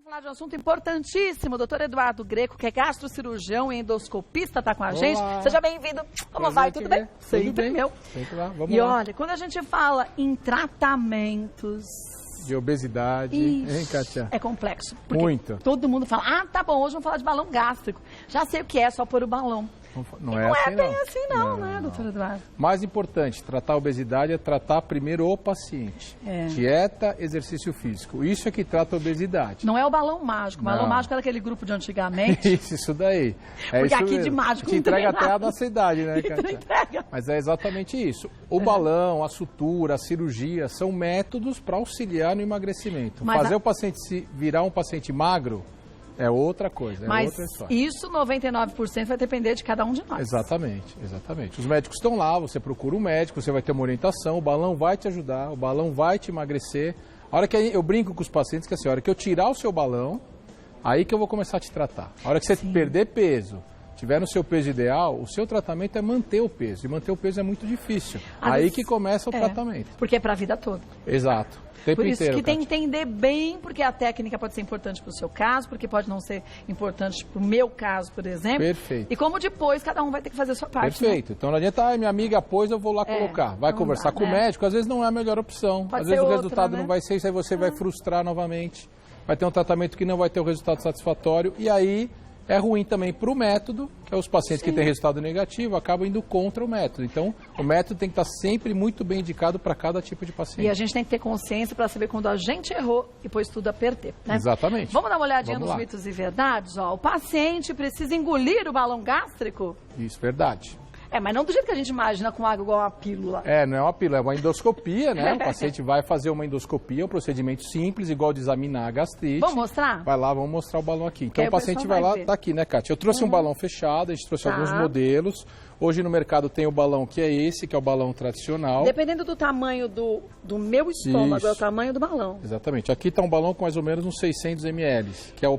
Falar de um assunto importantíssimo. O doutor Eduardo Greco, que é gastrocirurgião e endoscopista, está com a gente. Seja bem-vindo. Como vai? Tudo bem? Tudo bem. Meu. Sempre lá. Vamos e lá. olha, quando a gente fala em tratamentos de obesidade, hein, Kátia? É complexo. Porque muito. Todo mundo fala, tá bom, hoje vamos falar de balão gástrico. Já sei o que é, só pôr o balão. Não é assim, bem assim não, né, doutor Eduardo? Mais importante, tratar a obesidade é tratar primeiro o paciente. Dieta, exercício físico. Isso é que trata a obesidade. Não é o balão mágico. O balão mágico era aquele grupo de antigamente. Isso daí. Porque isso aqui mesmo. de mágico te não entrega tem até nada. a nossa idade, né, Kátia? Entrega. Mas é exatamente isso. O balão, a sutura, a cirurgia são métodos para auxiliar no emagrecimento. Mas Fazer o paciente se virar um paciente magro é outra coisa, Mas outra história. isso 99% vai depender de cada um de nós. Exatamente, exatamente. Os médicos estão lá, você procura um médico, você vai ter uma orientação, o balão vai te ajudar, o balão vai te emagrecer. A hora que eu brinco com os pacientes que assim, a hora que eu tirar o seu balão, aí que eu vou começar a te tratar. A hora que você perder peso, tiver no seu peso ideal, o seu tratamento é manter o peso. E manter o peso é muito difícil. Aí que começa o tratamento. Porque é para a vida toda. Exato. Tempo Por isso inteiro, que tem que Kátia. entender bem, porque a técnica pode ser importante para o seu caso, porque pode não ser importante para o meu caso, por exemplo. Perfeito. E como depois cada um vai ter que fazer a sua parte. Perfeito. Então não adianta, minha amiga pôs, eu vou lá colocar. Vai não conversar dá, com o médico, às vezes não é a melhor opção. Pode Às ser vezes o outra, resultado né? não vai ser isso, aí você vai frustrar novamente. Vai ter um tratamento que não vai ter o resultado satisfatório. E aí é ruim também para o método, que é os pacientes que têm resultado negativo acabam indo contra o método. Então, o método tem que estar sempre muito bem indicado para cada tipo de paciente. E a gente tem que ter consciência para saber quando a gente errou e pôs tudo a perder. Né? Exatamente. Vamos dar uma olhadinha Vamos nos lá. mitos e verdades? Ó, o paciente precisa engolir o balão gástrico? Isso, verdade. Mas não do jeito que a gente imagina, com água igual uma pílula. Não é uma pílula, é uma endoscopia, né? O paciente vai fazer uma endoscopia, um procedimento simples, igual de examinar a gastrite. Vamos mostrar? Vai lá, vamos mostrar o balão aqui. Então aí o paciente pessoal vai lá, ver. tá aqui, né, Kátia? Eu trouxe um balão fechado, a gente trouxe alguns modelos. Hoje no mercado tem o balão que é esse, que é o balão tradicional. Dependendo do tamanho do meu estômago, Isso. é o tamanho do balão. Exatamente. Aqui está um balão com mais ou menos uns 600 ml, que é o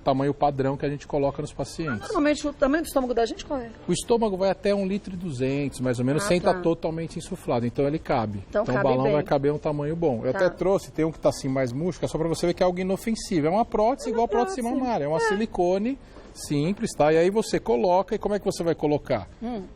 tamanho padrão que a gente coloca nos pacientes. Normalmente o tamanho do estômago da gente qual é? O estômago vai até 1,2 litros, mais ou menos, sem estar totalmente insuflado. Então ele cabe. Então o cabe balão bem. vai caber um tamanho bom. Eu até trouxe, tem um que está assim mais murcho, que é só para você ver que é algo inofensivo. É uma prótese igual a prótese mamária. É uma silicone simples, tá? E aí você coloca, e como é que você vai colocar?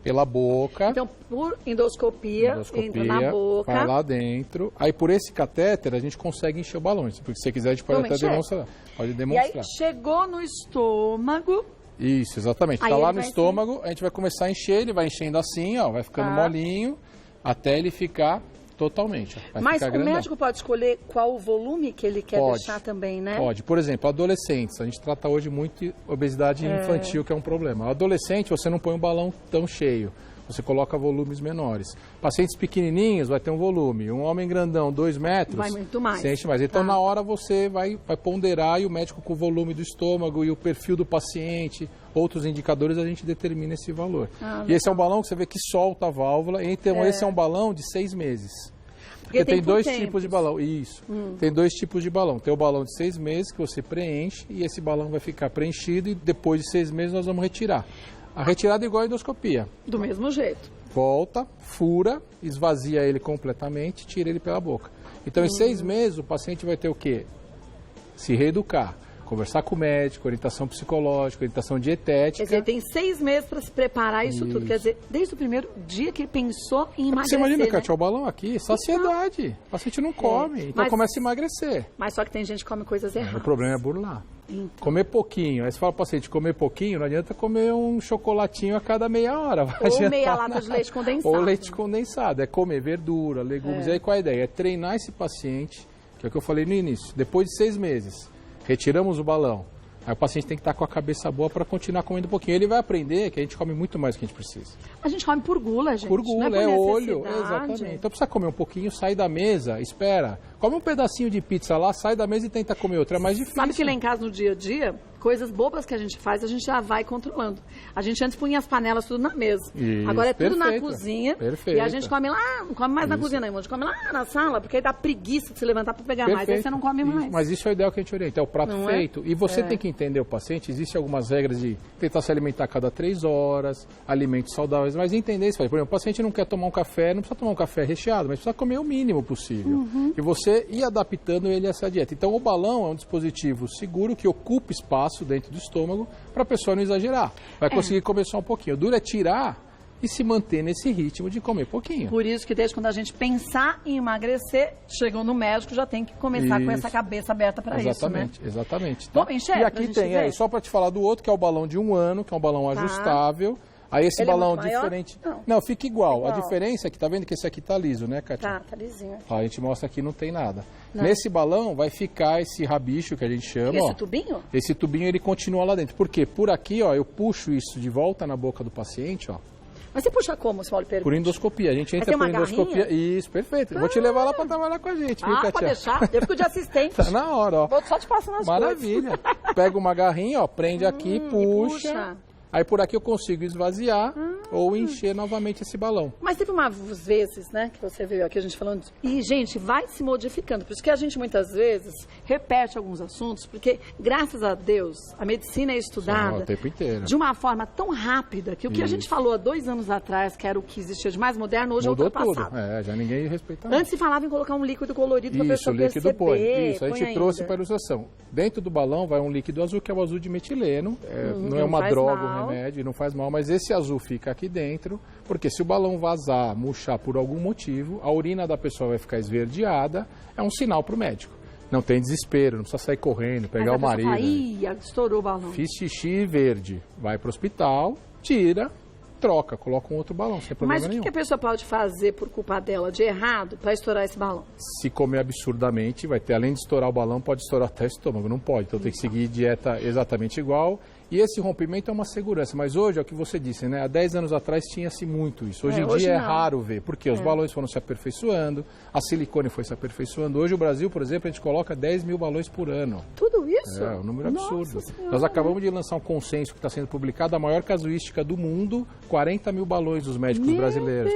Pela boca. Então, por endoscopia, entra na boca. Vai lá dentro. Aí por esse catéter a gente consegue encher o balão. Porque se você quiser a gente pode até demonstrar. Pode demonstrar. E aí chegou no estômago. Isso, exatamente. Está lá no estômago, a gente vai começar a encher, ele vai enchendo assim, ó, vai ficando molinho, até ele ficar totalmente. Vai Mas ficar o grandão. médico pode escolher qual o volume que ele quer deixar também, né? Pode. Por exemplo, adolescentes. A gente trata hoje muito obesidade infantil, que é um problema. O adolescente, você não põe um balão tão cheio. Você coloca volumes menores. Pacientes pequenininhos vai ter um volume. Um homem grandão, 2 metros... Vai muito mais. Você enche mais. Então, na hora, você vai ponderar e o médico com o volume do estômago e o perfil do paciente, outros indicadores, a gente determina esse valor. E esse é um balão que você vê que solta a válvula. Então, esse é um balão de 6 meses. Porque tem dois tipos de balão. Isso. Tem 2 tipos de balão. Tem o balão de 6 meses que você preenche e esse balão vai ficar preenchido e depois de 6 meses nós vamos retirar. A retirada é igual a endoscopia. Do mesmo jeito. Volta, fura, esvazia ele completamente, tira ele pela boca. Então, em 6 meses, o paciente vai ter o quê? Se reeducar, conversar com o médico, orientação psicológica, orientação dietética. Quer dizer, tem 6 meses para se preparar isso tudo. Quer dizer, desde o primeiro dia que ele pensou em emagrecer. Você imagina, né? Kátia, o balão aqui, saciedade. O paciente não come, então começa a emagrecer. Mas só que tem gente que come coisas erradas. O problema é burlar. Então. Comer pouquinho. Aí você fala para o paciente, comer pouquinho, não adianta comer um chocolatinho a cada meia hora. Ou meia lata de leite condensado. Ou leite condensado. É comer verdura, legumes. E aí qual é a ideia? É treinar esse paciente, que é o que eu falei no início. Depois de 6 meses, retiramos o balão. Aí o paciente tem que estar com a cabeça boa para continuar comendo um pouquinho. Ele vai aprender que a gente come muito mais do que a gente precisa. A gente come por gula, gente. Por gula, não é por olho. Exatamente. Então precisa comer um pouquinho, sai da mesa, espera. Come um pedacinho de pizza lá, sai da mesa e tenta comer outro. É mais difícil. Sabe que lá em casa, no dia a dia, coisas bobas que a gente faz, a gente já vai controlando. A gente antes punha as panelas tudo na mesa. Isso, agora é tudo na perfeita, cozinha. perfeita. E a gente come lá, não come mais na cozinha, não. A gente come lá na sala, porque aí dá preguiça de se levantar para pegar mais. Aí você não come mais. Mas isso é o ideal que a gente orienta, é o prato Não feito. E você tem que entender o paciente, existem algumas regras de tentar se alimentar a cada 3 horas, alimentos saudáveis, mas entender isso. Por exemplo, o paciente não quer tomar um café, não precisa tomar um café recheado, mas precisa comer o mínimo possível. E você você ir adaptando ele a essa dieta. Então, o balão é um dispositivo seguro que ocupa espaço dentro do estômago para a pessoa não exagerar. Vai conseguir comer só um pouquinho. O duro é tirar e se manter nesse ritmo de comer pouquinho. Por isso que desde quando a gente pensar em emagrecer, chegam no médico, já tem que começar com essa cabeça aberta para isso, né? Exatamente. Tá? Bom, E aqui tem, só para te falar do outro, que é o balão de 1 ano, que é um balão ajustável. Aí esse balão diferente... Não, fica igual. A diferença é que, tá vendo que esse aqui tá liso, né, Katia? Tá lisinho. Aqui. A gente mostra aqui, não tem nada. Não. Nesse balão vai ficar esse rabicho que a gente chama, Esse tubinho? Esse tubinho, ele continua lá dentro. Por quê? Por aqui, ó, eu puxo isso de volta na boca do paciente, ó. Mas você puxa como, se pergunta? Por endoscopia. A gente entra por endoscopia. Garrinha? Isso, perfeito. Vou te levar lá para trabalhar com a gente, viu, Katia? Pode deixar. Eu fico de assistente. Tá na hora, ó. Vou só te passando as Maravilha. Pega uma garrinha, ó, prende aqui, puxa. Aí por aqui eu consigo esvaziar ou encher novamente esse balão. Mas teve umas vezes, né, que você veio aqui a gente falando disso. E, gente, vai se modificando. Por isso que a gente muitas vezes repete alguns assuntos, porque, graças a Deus, a medicina é estudada o tempo inteiro. De uma forma tão rápida que o que a gente falou há 2 anos atrás, que era o que existia de mais moderno, hoje mudou é ultrapassado. Tudo. Já ninguém respeita mais. Antes se falava em colocar um líquido colorido para a pessoa líquido perceber. Isso, a gente trouxe para a ilustração. Dentro do balão vai um líquido azul, que é o azul de metileno. Não é uma droga, um remédio, não faz mal, mas esse azul fica aqui dentro, porque se o balão vazar, murchar por algum motivo, a urina da pessoa vai ficar esverdeada, é um sinal para o médico. Não tem desespero, não precisa sair correndo, pegar o marido. Aí, estourou o balão. Fiz xixi verde, vai para o hospital, tira, troca, coloca um outro balão, sem problema nenhum. Mas o que a pessoa pode fazer por culpa dela de errado para estourar esse balão? Se comer absurdamente, vai ter, além de estourar o balão, pode estourar até o estômago, não pode. Então tem que seguir dieta exatamente igual. E esse rompimento é uma segurança, mas hoje é o que você disse, né? Há 10 anos atrás tinha-se muito isso. Hoje em dia é raro ver, porque os balões foram se aperfeiçoando, a silicone foi se aperfeiçoando. Hoje o Brasil, por exemplo, a gente coloca 10 mil balões por ano. Tudo isso? É um número absurdo. Nós acabamos de lançar um consenso que está sendo publicado, a maior casuística do mundo, 40 mil balões dos médicos brasileiros.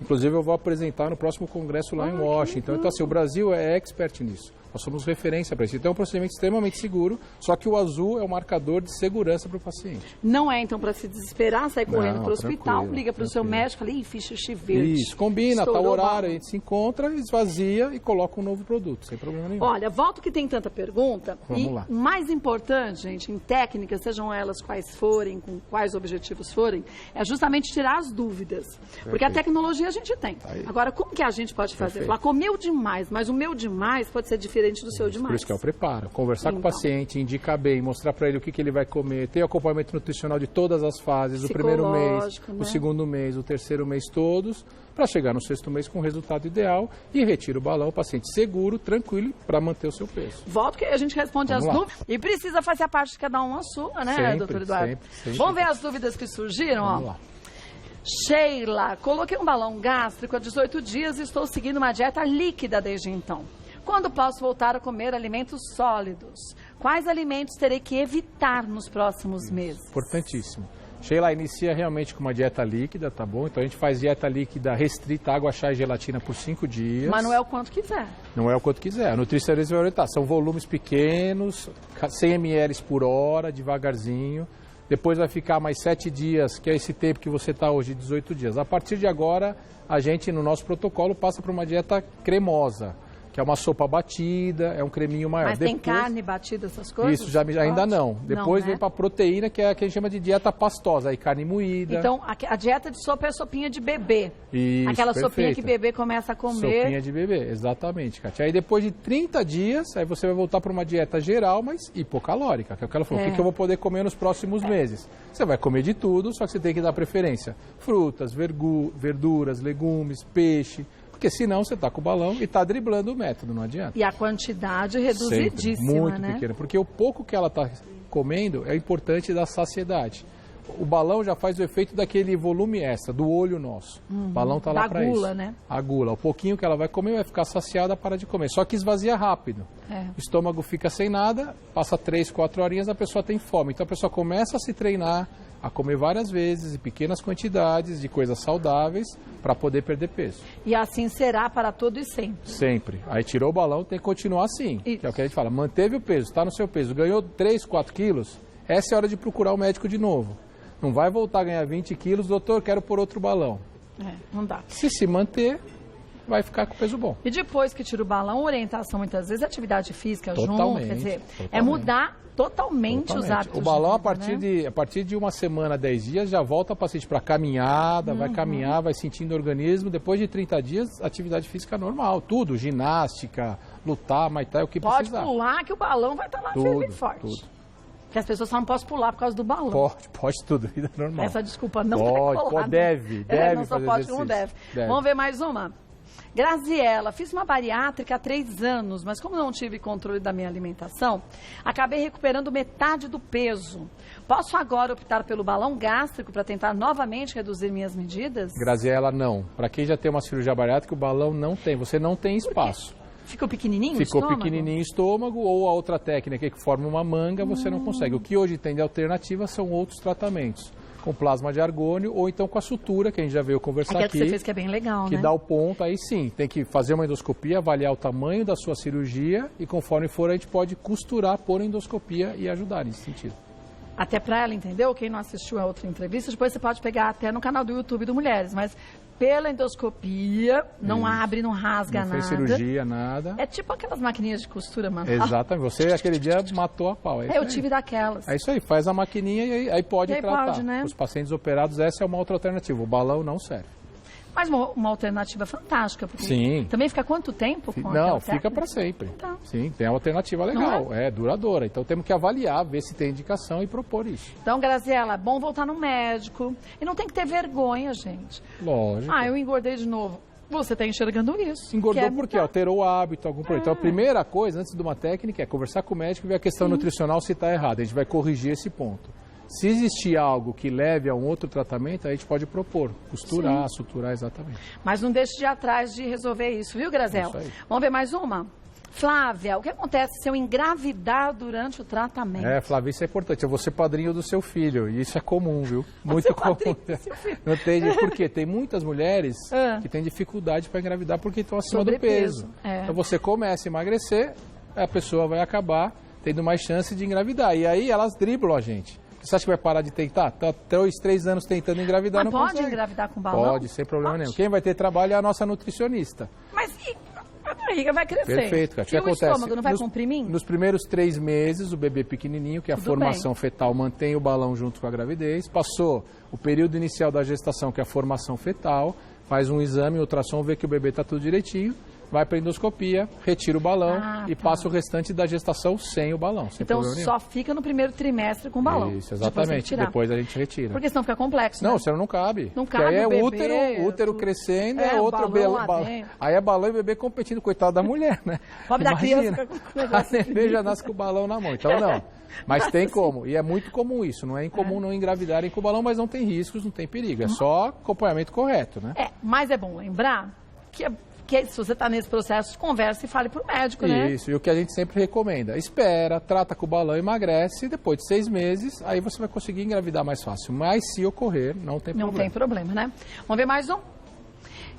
Inclusive eu vou apresentar no próximo congresso lá em Washington. Então assim, o Brasil é expert nisso. Nós somos referência para isso. Então é um procedimento extremamente seguro, só que o azul é o marcador de segurança para o paciente. Não é então para se desesperar, sair correndo para o hospital, liga para o seu médico, fala, fiz xixi verde. Isso, combina, tal horário, a gente se encontra, esvazia e coloca um novo produto, sem problema nenhum. Olha, volto que tem tanta pergunta. Vamos lá. O mais importante, gente, em técnicas, sejam elas quais forem, com quais objetivos forem, é justamente tirar as dúvidas. Perfeito. Porque a tecnologia a gente tem. Agora, como que a gente pode fazer? Falar, comeu demais, mas o meu demais pode ser diferente do seu demais. Por isso que é o preparo. Conversar com o paciente, indicar bem, mostrar para ele o que ele vai comer, ter acompanhamento nutricional de todas as fases, o primeiro mês, o segundo mês, o terceiro mês, todos, para chegar no 6º mês com o resultado ideal e retira o balão, o paciente seguro, tranquilo, para manter o seu peso. Volto que a gente responde as dúvidas e precisa fazer a parte de cada um a sua, né, sempre, doutor Eduardo? Sempre. Vamos ver as dúvidas que surgiram? Vamos lá. Sheila, coloquei um balão gástrico há 18 dias e estou seguindo uma dieta líquida desde então. Quando posso voltar a comer alimentos sólidos? Quais alimentos terei que evitar nos próximos meses? Importantíssimo. Sheila, inicia realmente com uma dieta líquida, tá bom? Então a gente faz dieta líquida restrita, água, chá e gelatina por 5 dias. Mas não é o quanto quiser. Não é o quanto quiser. A nutricionista vai orientar. São volumes pequenos, 100 ml por hora, devagarzinho. Depois vai ficar mais 7 dias, que é esse tempo que você está hoje, 18 dias. A partir de agora, a gente, no nosso protocolo, passa para uma dieta cremosa, que é uma sopa batida, é um creminho maior. Mas tem carne batida, essas coisas? Isso, ainda não. Depois vem para a proteína, que é a que a gente chama de dieta pastosa, aí carne moída. Então, a dieta de sopa é sopinha de bebê. Isso, aquela sopinha que bebê começa a comer. Sopinha de bebê, exatamente, Katia. Aí depois de 30 dias, aí você vai voltar para uma dieta geral, mas hipocalórica, que é o que ela falou. O que eu vou poder comer nos próximos meses? Você vai comer de tudo, só que você tem que dar preferência. Frutas, verduras, legumes, peixe. Porque senão você está com o balão e está driblando o método, não adianta. E a quantidade reduzidíssima, sempre, muito né? pequena. Porque o pouco que ela está comendo é importante da saciedade. O balão já faz o efeito daquele volume extra, do olho nosso. O balão está lá para isso. A gula, né? A gula. O pouquinho que ela vai comer vai ficar saciada, para de comer. Só que esvazia rápido. O estômago fica sem nada, passa 3, 4 horinhas, a pessoa tem fome. Então a pessoa começa a se treinar, a comer várias vezes, em pequenas quantidades, de coisas saudáveis, para poder perder peso. E assim será para todo e sempre. Sempre. Aí tirou o balão, tem que continuar assim. Que é o que a gente fala. Manteve o peso, está no seu peso, ganhou 3, 4 quilos, essa é a hora de procurar o médico de novo. Não vai voltar a ganhar 20 quilos, doutor, quero pôr outro balão. Não dá. Se manter, vai ficar com peso bom. E depois que tira o balão, orientação muitas vezes, atividade física totalmente, junto, quer dizer, é mudar totalmente os hábitos. O balão, de vida, a partir de uma semana, 10 dias, já volta o paciente para caminhada, vai caminhar, vai sentindo o organismo. Depois de 30 dias, atividade física normal, tudo, ginástica, lutar, muay thai, o que precisar. Pode pular que o balão vai estar lá firme e forte. Tudo. Porque as pessoas só não podem pular por causa do balão. Pode tudo, vida normal. Essa desculpa não deve não só pode como deve. Vamos ver mais uma? Graziela, fiz uma bariátrica há 3 anos, mas como não tive controle da minha alimentação, acabei recuperando metade do peso. Posso agora optar pelo balão gástrico para tentar novamente reduzir minhas medidas? Graziela, não. Para quem já tem uma cirurgia bariátrica, o balão não tem. Você não tem espaço. Ficou pequenininho o estômago? Ficou pequenininho o estômago, ou a outra técnica que forma uma manga, você não consegue. O que hoje tem de alternativa são outros tratamentos, com plasma de argônio ou então com a sutura, que a gente já veio conversar aqui. Que você fez que é bem legal, que dá o ponto, aí sim, tem que fazer uma endoscopia, avaliar o tamanho da sua cirurgia e conforme for a gente pode costurar por endoscopia e ajudar nesse sentido. Até para ela, entendeu? Quem não assistiu a outra entrevista, depois você pode pegar até no canal do YouTube do Mulheres, mas pela endoscopia, não abre, não rasga nada. Não fez cirurgia, nada. É tipo aquelas maquininhas de costura, mano. Exatamente. Você aquele dia matou a pau. Eu tive daquelas. É isso aí, faz a maquininha e aí pode tratar. Pode, né? Os pacientes operados, essa é uma outra alternativa. O balão não serve. Mas uma alternativa fantástica. Porque sim. Também fica quanto tempo? Não, fica para sempre. Então. Sim, tem uma alternativa legal. É duradoura. Então temos que avaliar, ver se tem indicação e propor isso. Então, Graziela, é bom voltar no médico. E não tem que ter vergonha, gente. Lógico. Eu engordei de novo. Você está enxergando isso. Engordou porque alterou o hábito, algum problema. Então a primeira coisa, antes de uma técnica, é conversar com o médico e ver a questão nutricional se está errada. A gente vai corrigir esse ponto. Se existir algo que leve a um outro tratamento, a gente pode propor, costurar, suturar, exatamente. Mas não deixe de ir atrás de resolver isso, viu, Graziela? Vamos ver mais uma? Flávia, o que acontece se eu engravidar durante o tratamento? Flávia, isso é importante. Eu vou ser padrinho do seu filho. E isso é comum, viu? Muito comum. Não tem, por quê? Tem muitas mulheres que têm dificuldade para engravidar porque estão acima do peso. Então você começa a emagrecer, a pessoa vai acabar tendo mais chance de engravidar. E aí elas driblam a gente. Você acha que vai parar de tentar? Tá 3 anos tentando engravidar, não consegue. Pode engravidar com balão? Pode, sem problema nenhum. Quem vai ter trabalho é a nossa nutricionista. Mas a barriga vai crescer. Perfeito, cara. O que acontece? O estômago não vai comprimindo? Nos primeiros 3 meses, o bebê pequenininho, que é a formação fetal, mantém o balão junto com a gravidez. Passou o período inicial da gestação, que é a formação fetal, faz um exame, ultrassom, vê que o bebê está tudo direitinho. Vai para endoscopia, retira o balão e passa o restante da gestação sem o balão. Sem então só fica no primeiro trimestre com o balão. Isso, exatamente. Depois a gente retira. Porque senão fica complexo. Não, né? senão não cabe. Não cabe. Aí é o útero crescendo, outro balão. Aí é balão e bebê competindo, coitado da mulher, né? Pobre da criança fica com o negócio. A bebê já nasce com o balão na mão. Então não. Mas tem como. E é muito comum isso. Não é incomum não engravidarem com o balão, mas não tem riscos, não tem perigo. É só acompanhamento correto, né? Mas é bom lembrar que se você está nesse processo, converse e fale para o médico, né? Isso, e o que a gente sempre recomenda, espera, trata com o balão, emagrece, e depois de 6 meses, aí você vai conseguir engravidar mais fácil. Mas se ocorrer, não tem problema. Não tem problema, né? Vamos ver mais um?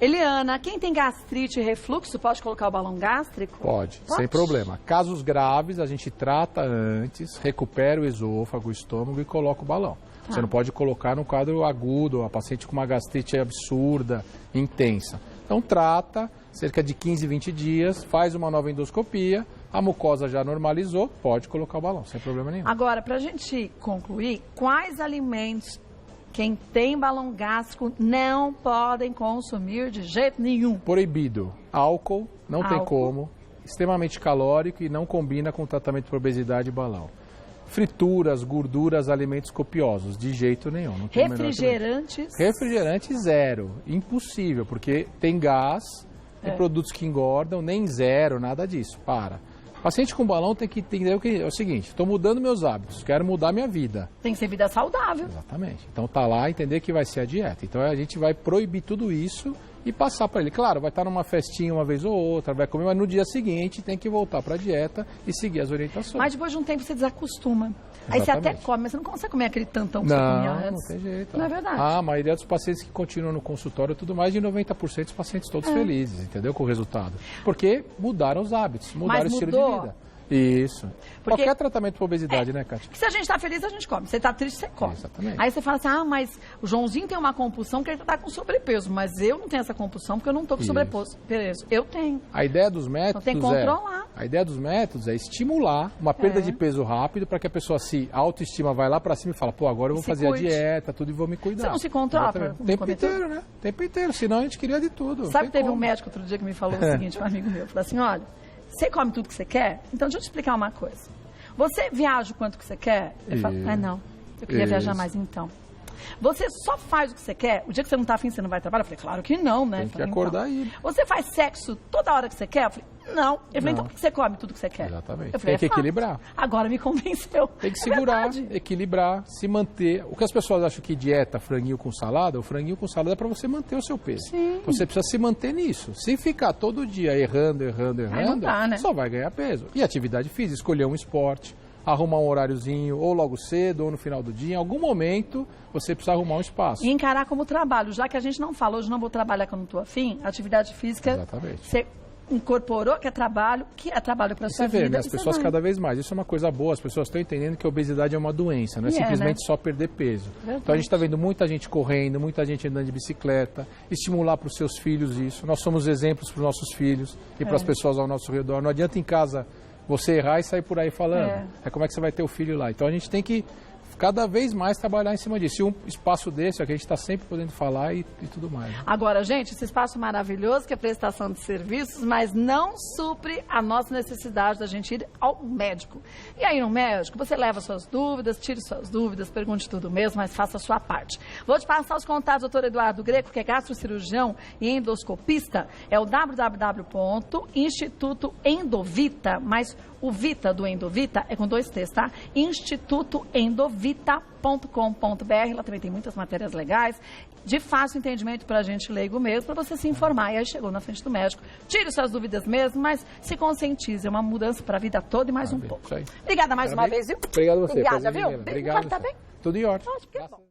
Eliana, quem tem gastrite e refluxo pode colocar o balão gástrico? Pode, sem problema. Casos graves, a gente trata antes, recupera o esôfago, o estômago e coloca o balão. Você não pode colocar no quadro agudo, a paciente com uma gastrite absurda, intensa. Então trata, cerca de 15, 20 dias, faz uma nova endoscopia, a mucosa já normalizou, pode colocar o balão, sem problema nenhum. Agora, para a gente concluir, quais alimentos quem tem balão gástrico não podem consumir de jeito nenhum? Proibido. Álcool, não tem como, extremamente calórico e não combina com o tratamento para obesidade e balão. Frituras, gorduras, alimentos copiosos, de jeito nenhum. Não tem refrigerantes? Refrigerante zero, impossível, porque tem gás, tem produtos que engordam, nem zero, nada disso, para. Paciente com balão tem que entender o que é o seguinte, estou mudando meus hábitos, quero mudar minha vida. Tem que ser vida saudável. Exatamente. Então tá lá, entender que vai ser a dieta. Então a gente vai proibir tudo isso e passar para ele. Claro, vai estar numa festinha uma vez ou outra, vai comer, mas no dia seguinte tem que voltar para a dieta e seguir as orientações. Mas depois de um tempo você desacostuma. Aí você até come, mas você não consegue comer aquele tantão que você comia antes. Não tem jeito. Não é verdade? A maioria dos pacientes que continuam no consultório, tudo mais de 90% dos pacientes todos felizes, entendeu? Com o resultado. Porque mudaram os hábitos, mudaram o estilo de vida. Isso. Porque qualquer tratamento para obesidade, né, Kátia? Se a gente está feliz, a gente come. Se você está triste, você come. Exatamente. Aí você fala assim, mas o Joãozinho tem uma compulsão que ele está com sobrepeso, mas eu não tenho essa compulsão porque eu não estou com sobrepeso. Eu tenho. A ideia dos métodos tem que controlar. A ideia dos métodos é estimular uma perda de peso rápido para que a pessoa a autoestima vai lá para cima e fala, pô, agora eu vou fazer a dieta, tudo e vou me cuidar. Você não se controla? O tempo inteiro, né? O tempo inteiro, senão a gente queria de tudo. Sabe que teve um médico outro dia que me falou o seguinte, um amigo meu, falou assim, olha, você come tudo que você quer? Então deixa eu te explicar uma coisa. Você viaja o quanto que você quer? Eu falo, não, eu queria viajar mais então. Você só faz o que você quer? O dia que você não está afim, você não vai trabalhar? Eu falei, claro que não, né? Tem que acordar aí. Você faz sexo toda hora que você quer? Eu falei, não. Ele falou, então por que você come tudo que você quer? Exatamente. Eu falei, tem que equilibrar. Agora me convenceu. Tem que segurar, equilibrar, se manter. O que as pessoas acham que dieta, franguinho com salada, o franguinho com salada é para você manter o seu peso. Sim. Você precisa se manter nisso. Se ficar todo dia errando, não dá, né? só vai ganhar peso. E atividade física, escolher um esporte, arrumar um horáriozinho, ou logo cedo, ou no final do dia. Em algum momento, você precisa arrumar um espaço. E encarar como trabalho. Já que a gente não fala, hoje não vou trabalhar quando estou afim, atividade física... Exatamente. Você incorporou que é trabalho para a sua vida. Você vê, né? As pessoas cada vez mais. Isso é uma coisa boa. As pessoas estão entendendo que a obesidade é uma doença. Não é simplesmente só perder peso. Verdade. Então, a gente está vendo muita gente correndo, muita gente andando de bicicleta. Estimular para os seus filhos isso. Nós somos exemplos para os nossos filhos e para as pessoas ao nosso redor. Não adianta em casa você errar e sair por aí falando. Como é que você vai ter o filho lá? Então a gente tem que cada vez mais trabalhar em cima disso. E um espaço desse, que a gente está sempre podendo falar e tudo mais. Né? Agora, gente, esse espaço maravilhoso que é a prestação de serviços, mas não supre a nossa necessidade da gente ir ao médico. E aí no médico, você leva suas dúvidas, tire suas dúvidas, pergunte tudo mesmo, mas faça a sua parte. Vou te passar os contatos do Dr. Eduardo Greco, que é gastrocirurgião e endoscopista. É o www.institutoendovita, mas o Vita do Endovita é com 2 T's, tá? institutoendovita.com.br. Lá também tem muitas matérias legais, de fácil entendimento para a gente leigo mesmo, para você se informar. E aí chegou na frente do médico, tire suas dúvidas mesmo, mas se conscientize. É uma mudança para a vida toda e mais um pouco. Obrigada mais uma vez, viu? Obrigado a você. Obrigada, viu? Obrigado. Tá bem? Tudo em ordem. Acho que é bom.